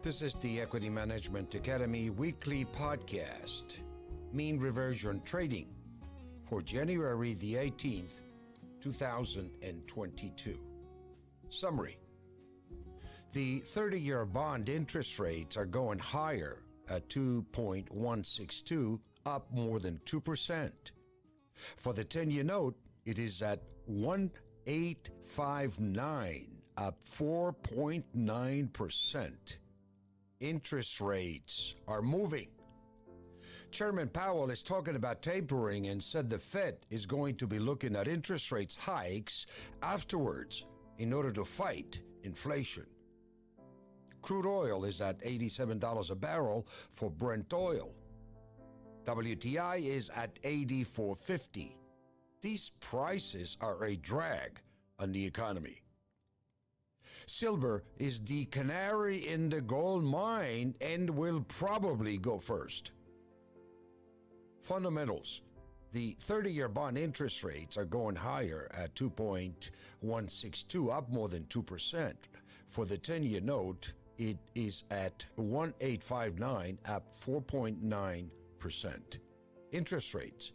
This is the Equity Management Academy weekly podcast, Mean Reversion Trading, for January the 18th, 2022. Summary. The 30-year bond interest rates are going higher at 2.162, up more than 2%. For the 10-year note, it is at 1.859, up 4.9%. Interest rates are moving. Chairman Powell is talking about tapering and said the Fed is going to be looking at interest rates hikes afterwards in order to fight inflation. Crude oil is at $87 a barrel for Brent oil. WTI is at $84.50. These prices are a drag on the economy. Silver is the canary in the gold mine and will probably go first. Fundamentals. The 30-year bond interest rates are going higher at 2.162, up more than 2%. For the 10-year note, it is at 1.859, up 4.9%. Interest rates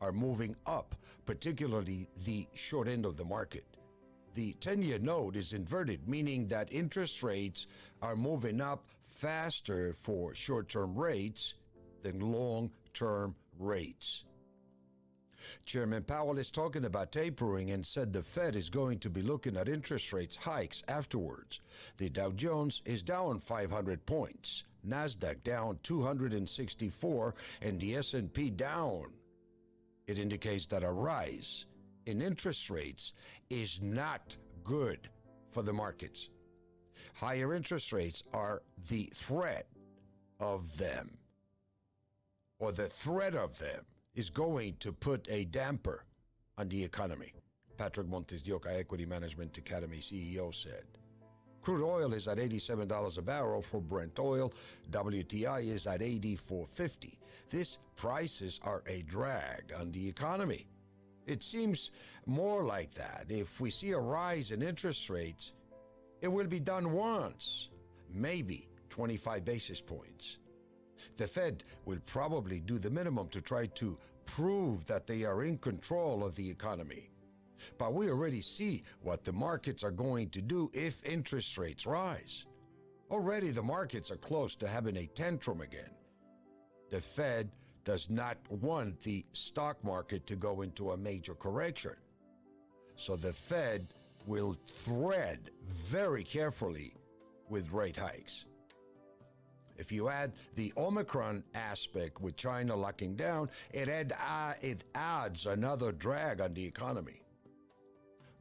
are moving up, particularly the short end of the market. The 10-year note is inverted, meaning that interest rates are moving up faster for short-term rates than long-term rates. Chairman Powell is talking about tapering and said the Fed is going to be looking at interest rates hikes afterwards. The Dow Jones is down 500 points, NASDAQ down 264, and the S&P down. It indicates that a rise in interest rates is not good for the markets. Higher interest rates are the threat of them, or the threat of them is going to put a damper on the economy. Patrick MontesDeOca, Equity Management Academy CEO, said. Crude oil is at $87 a barrel for Brent oil. WTI is at $84.50. These prices are a drag on the economy. It seems more like that. If we see a rise in interest rates, it will be done once, maybe 25 basis points. The Fed will probably do the minimum to try to prove that they are in control of the economy. But we already see what the markets are going to do if interest rates rise. Already the markets are close to having a tantrum again. The Fed does not want the stock market to go into a major correction. So the Fed will tread very carefully with rate hikes. If you add the Omicron aspect with China locking down, it adds another drag on the economy.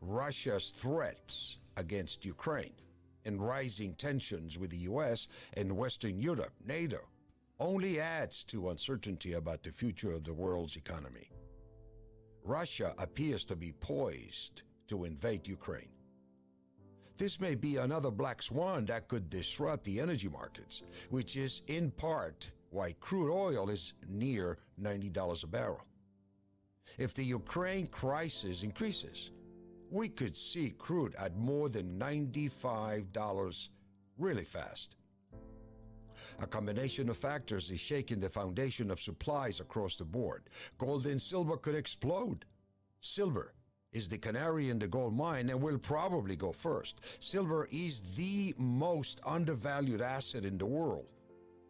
Russia's threats against Ukraine and rising tensions with the U.S. and Western Europe, NATO, only adds to uncertainty about the future of the world's economy. Russia appears to be poised to invade Ukraine. This may be another black swan that could disrupt the energy markets, which is in part why crude oil is near $90 a barrel. If the Ukraine crisis increases, we could see crude at more than $95 really fast. A combination of factors is shaking the foundation of supplies across the board. Gold and silver could explode. Silver is the canary in the gold mine and will probably go first. Silver is the most undervalued asset in the world.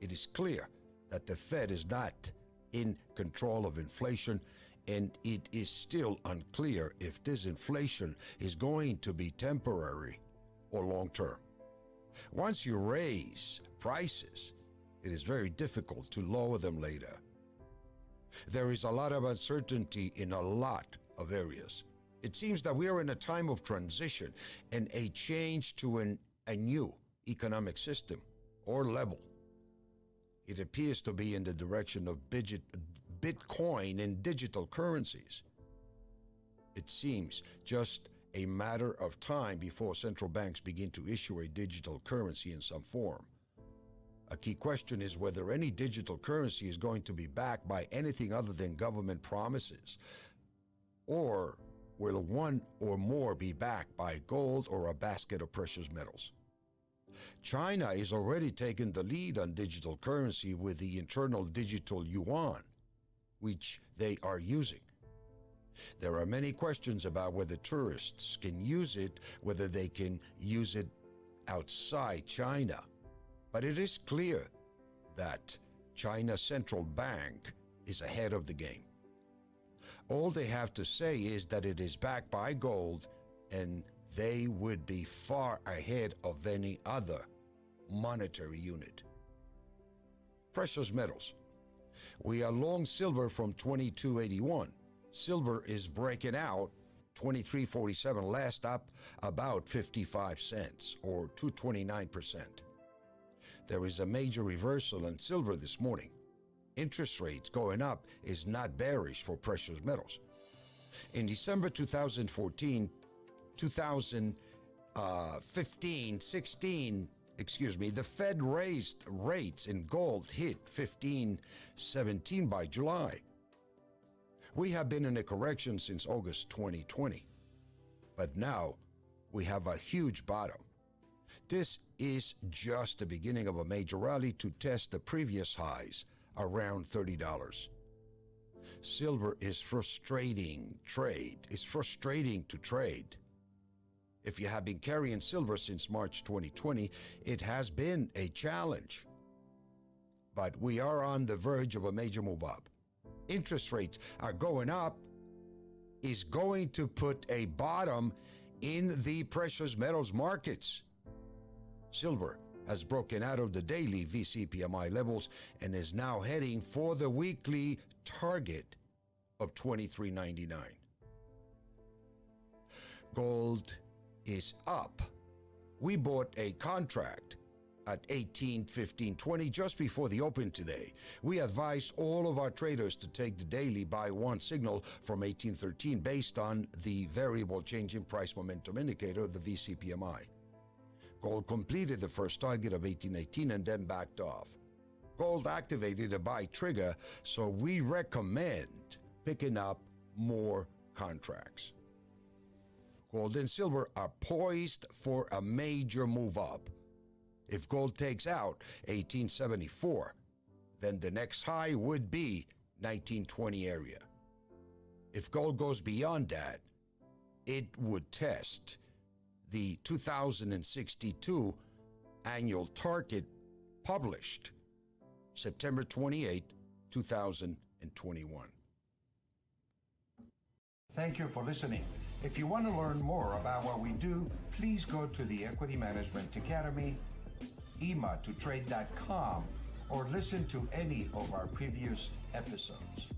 It is clear that the Fed is not in control of inflation, and it is still unclear if this inflation is going to be temporary or long-term. Once you raise prices, it is very difficult to lower them later. There is a lot of uncertainty in a lot of areas. It seems that we are in a time of transition and a change to a new economic system or level. It appears to be in the direction of Bitcoin and digital currencies. It seems just a matter of time before central banks begin to issue a digital currency in some form. A key question is whether any digital currency is going to be backed by anything other than government promises, or will one or more be backed by gold or a basket of precious metals? China is already taking the lead on digital currency with the internal digital yuan, which they are using. There are many questions about whether tourists can use it, whether they can use it outside China. But it is clear that China's central bank is ahead of the game. All they have to say is that it is backed by gold, and they would be far ahead of any other monetary unit. Precious metals. We are long silver from 22.81. Silver is breaking out 23.47, last up about 55 cents or 2.29%. There is a major reversal in silver this morning. Interest rates going up is not bearish for precious metals. In December 2014, 2015, 16, the Fed raised rates and gold hit 15.17 by July. We have been in a correction since August 2020, but now we have a huge bottom. This is just the beginning of a major rally to test the previous highs around $30. Silver is frustrating to trade. If you have been carrying silver since March 2020, it has been a challenge. But we are on the verge of a major move up. Interest rates are going up, is going to put a bottom in the precious metals markets. Silver has broken out of the daily VCPMI levels and is now heading for the weekly target of $23.99. Gold is up. We bought a contract at 18.15.20 just before the open today. We advised all of our traders to take the daily buy one signal from 18.13 based on the variable change in price momentum indicator, the VCPMI. Gold completed the first target of 18.18 and then backed off. Gold activated a buy trigger, so we recommend picking up more contracts. Gold and silver are poised for a major move up. If gold takes out 1874, then the next high would be 1920 area. If gold goes beyond that, it would test the 2062 annual target published September 28, 2021. Thank you for listening. If you want to learn more about what we do, please go to the Equity Management Academy, EMA2trade.com, or listen to any of our previous episodes.